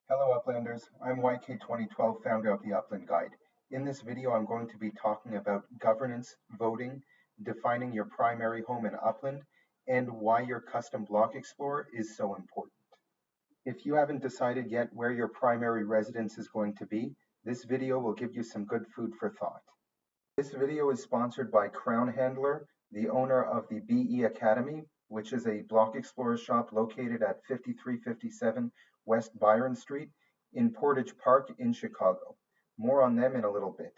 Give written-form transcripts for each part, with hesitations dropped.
Hello Uplanders, I'm YK2012, founder of the Upland Guide. In this video, I'm going to be talking about governance, voting, defining your primary home in Upland, and why your custom block explorer is so important. If you haven't decided yet where your primary residence is going to be, this video will give you some good food for thought. This video is sponsored by Crown Handler, the owner of the BE Academy, which is a block explorer shop located at 5357 West Byron Street in Portage Park in Chicago. More on them in a little bit.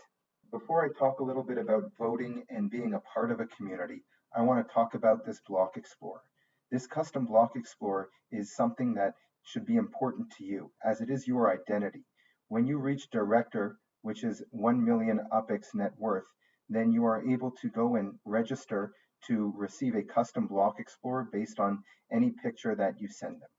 Before I talk a little bit about voting and being a part of a community, I want to talk about this block explorer. This custom block explorer is something that should be important to you, as it is your identity. When you reach director, which is 1 million UPX net worth, then you are able to go and register to receive a custom block explorer based on any picture that you send them.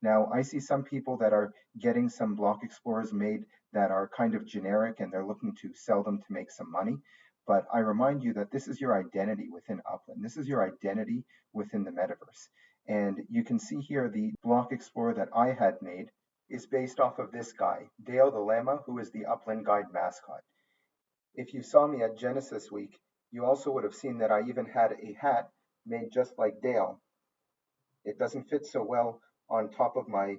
Now, I see some people that are getting some block explorers made that are kind of generic and they're looking to sell them to make some money. But I remind you that this is your identity within Upland. This is your identity within the metaverse. And you can see here the block explorer that I had made is based off of this guy, Dale the Llama, who is the Upland Guide mascot. If you saw me at Genesis Week, you also would have seen that I even had a hat made just like Dale. It doesn't fit so well on top of my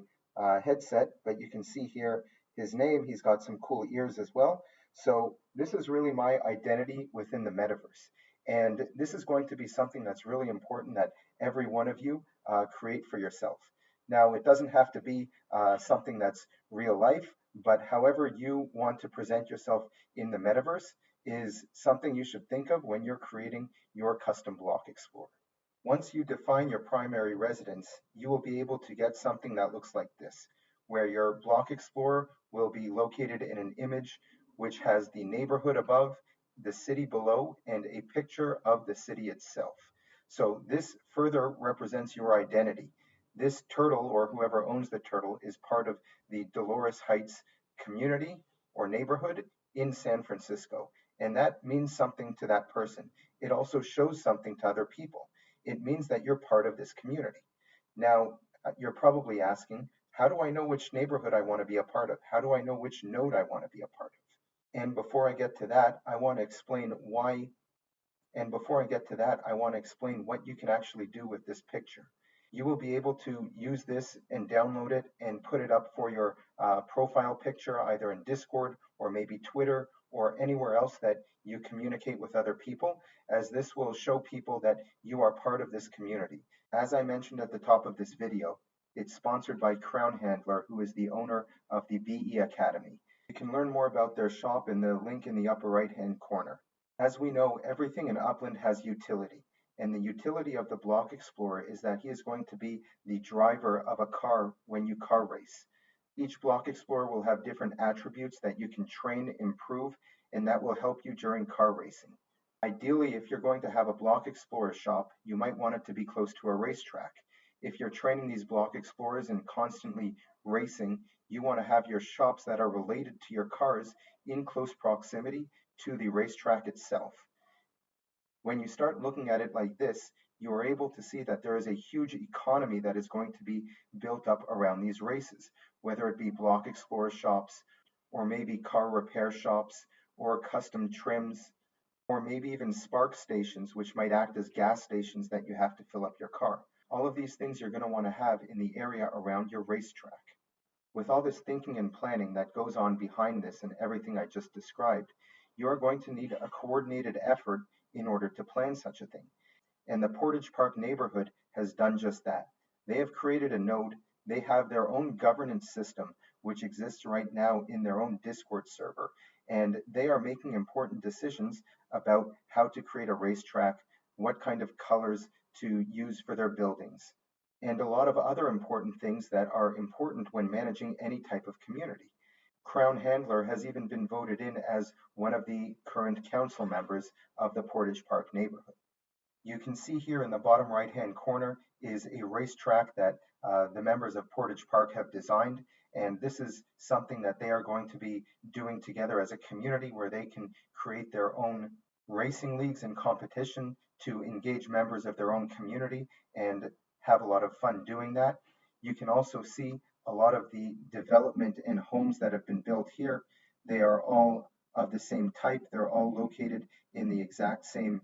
headset, but you can see here his name. He's got some cool ears as well. So this is really my identity within the metaverse. And this is going to be something that's really important that every one of you create for yourself. Now, it doesn't have to be something that's real life, but however you want to present yourself in the metaverse is something you should think of when you're creating your custom block explorer. Once you define your primary residence, you will be able to get something that looks like this, where your block explorer will be located in an image which has the neighborhood above, the city below, and a picture of the city itself. So this further represents your identity. This turtle, or whoever owns the turtle, is part of the Dolores Heights community or neighborhood in San Francisco. And that means something to that person. It also shows something to other people. It means that you're part of this community. Now, you're probably asking, how do I know which neighborhood I want to be a part of? How do I know which node I want to be a part of? And before I get to that, I want to explain why. And before I get to that, I want to explain what you can actually do with this picture. You will be able to use this and download it and put it up for your profile picture, either in Discord or maybe Twitter or anywhere else that you communicate with other people, as this will show people that you are part of this community. As I mentioned at the top of this video, it's sponsored by Crown Handler, who is the owner of the BE Academy. You can learn more about their shop in the link in the upper right-hand corner. As we know, everything in Upland has utility. And the utility of the block explorer is that he is going to be the driver of a car when you car race. Each block explorer will have different attributes that you can train, improve, and that will help you during car racing. Ideally, if you're going to have a block explorer shop, you might want it to be close to a racetrack. If you're training these block explorers and constantly racing, you want to have your shops that are related to your cars in close proximity to the racetrack itself. When you start looking at it like this, you are able to see that there is a huge economy that is going to be built up around these races, whether it be block explorer shops, or maybe car repair shops, or custom trims, or maybe even spark stations, which might act as gas stations that you have to fill up your car. All of these things you're going to want to have in the area around your racetrack. With all this thinking and planning that goes on behind this and everything I just described, you are going to need a coordinated effort in order to plan such a thing. And the Portage Park neighborhood has done just that. They have created a node. They have their own governance system, which exists right now in their own Discord server. And they are making important decisions about how to create a racetrack, what kind of colors to use for their buildings, and a lot of other important things that are important when managing any type of community. Crown Handler has even been voted in as one of the current council members of the Portage Park neighborhood. You can see here in the bottom right-hand corner is a racetrack that the members of Portage Park have designed, and this is something that they are going to be doing together as a community where they can create their own racing leagues and competition to engage members of their own community and have a lot of fun doing that. You can also see a lot of the development and homes that have been built here, they are all of the same type. They're all located in the exact same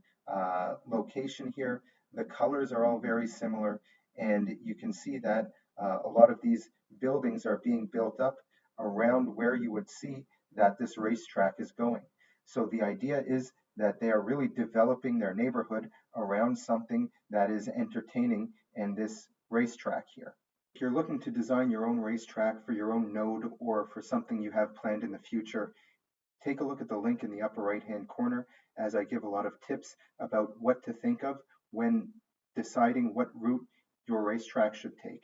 location here. The colors are all very similar, and you can see that a lot of these buildings are being built up around where you would see that this racetrack is going. So the idea is that they are really developing their neighborhood around something that is entertaining and this racetrack here. If you're looking to design your own racetrack for your own node or for something you have planned in the future, take a look at the link in the upper right hand corner as I give a lot of tips about what to think of when deciding what route your racetrack should take.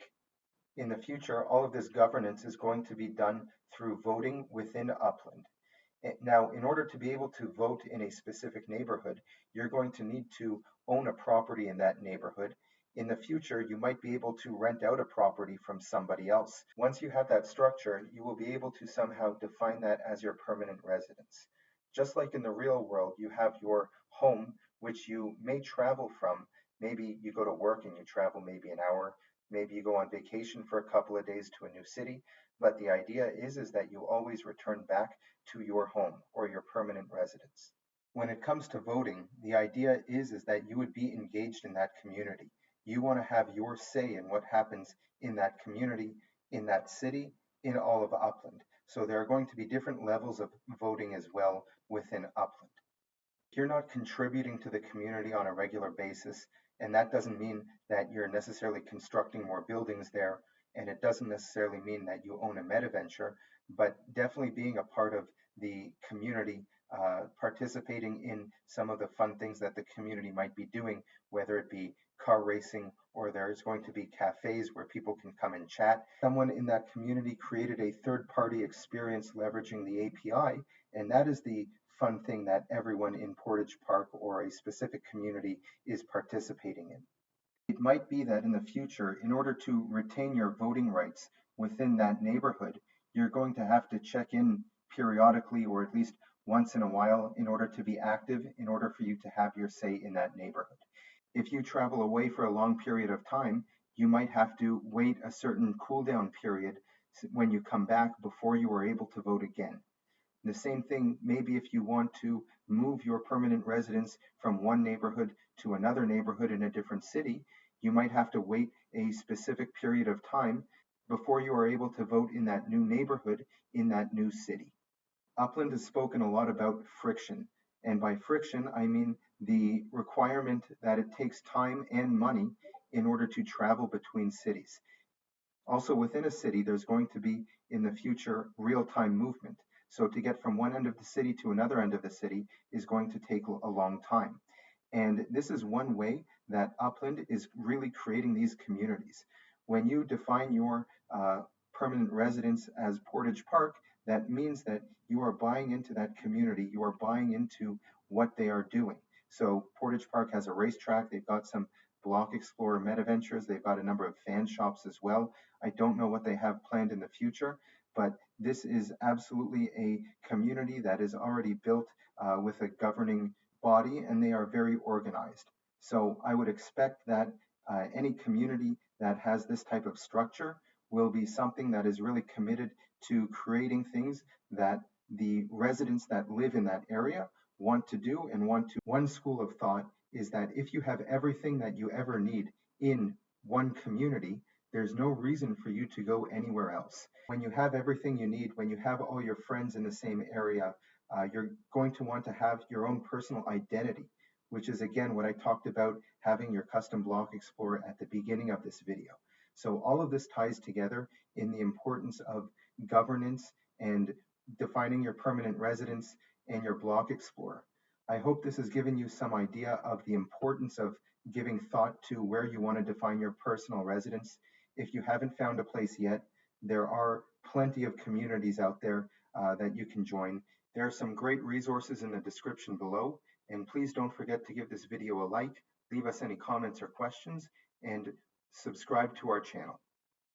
In the future, all of this governance is going to be done through voting within Upland. Now, in order to be able to vote in a specific neighborhood, you're going to need to own a property in that neighborhood. In the future, you might be able to rent out a property from somebody else. Once you have that structure, you will be able to somehow define that as your permanent residence. Just like in the real world, you have your home, which you may travel from. Maybe you go to work and you travel maybe an hour. Maybe you go on vacation for a couple of days to a new city. But the idea is that you always return back to your home or your permanent residence. When it comes to voting, the idea is that you would be engaged in that community. You want to have your say in what happens in that community, in that city, in all of Upland. So there are going to be different levels of voting as well within Upland. You're not contributing to the community on a regular basis, and that doesn't mean that you're necessarily constructing more buildings there, and it doesn't necessarily mean that you own a meta venture, but definitely being a part of the community, participating in some of the fun things that the community might be doing, whether it be car racing or there's going to be cafes where people can come and chat. Someone in that community created a third-party experience leveraging the API, and that is the fun thing that everyone in Portage Park or a specific community is participating in. It might be that in the future, in order to retain your voting rights within that neighborhood, you're going to have to check in periodically or at least once in a while in order to be active, in order for you to have your say in that neighborhood. If you travel away for a long period of time, you might have to wait a certain cool down period when you come back before you are able to vote again. The same thing, maybe if you want to move your permanent residence from one neighborhood to another neighborhood in a different city, you might have to wait a specific period of time before you are able to vote in that new neighborhood in that new city. Upland has spoken a lot about friction, and by friction, I mean the requirement that it takes time and money in order to travel between cities. Also, within a city, there's going to be in the future real-time movement. So to get from one end of the city to another end of the city is going to take a long time. And this is one way that Upland is really creating these communities. When you define your permanent residence as Portage Park, that means that you are buying into that community, you are buying into what they are doing. So Portage Park has a racetrack, they've got some Block Explorer meta ventures, they've got a number of fan shops as well. I don't know what they have planned in the future, but this is absolutely a community that is already built with a governing body, and they are very organized. So I would expect that any community that has this type of structure will be something that is really committed to creating things that the residents that live in that area want to do and want to. One school of thought is that if you have everything that you ever need in one community, there's no reason for you to go anywhere else. When you have everything you need, when you have all your friends in the same area, you're going to want to have your own personal identity, which is again what I talked about having your custom block explorer at the beginning of this video. So all of this ties together in the importance of governance and defining your permanent residence and your block explorer. I hope this has given you some idea of the importance of giving thought to where you want to define your personal residence. If you haven't found a place yet, there are plenty of communities out there that you can join. There are some great resources in the description below, and please don't forget to give this video a like, leave us any comments or questions, and subscribe to our channel.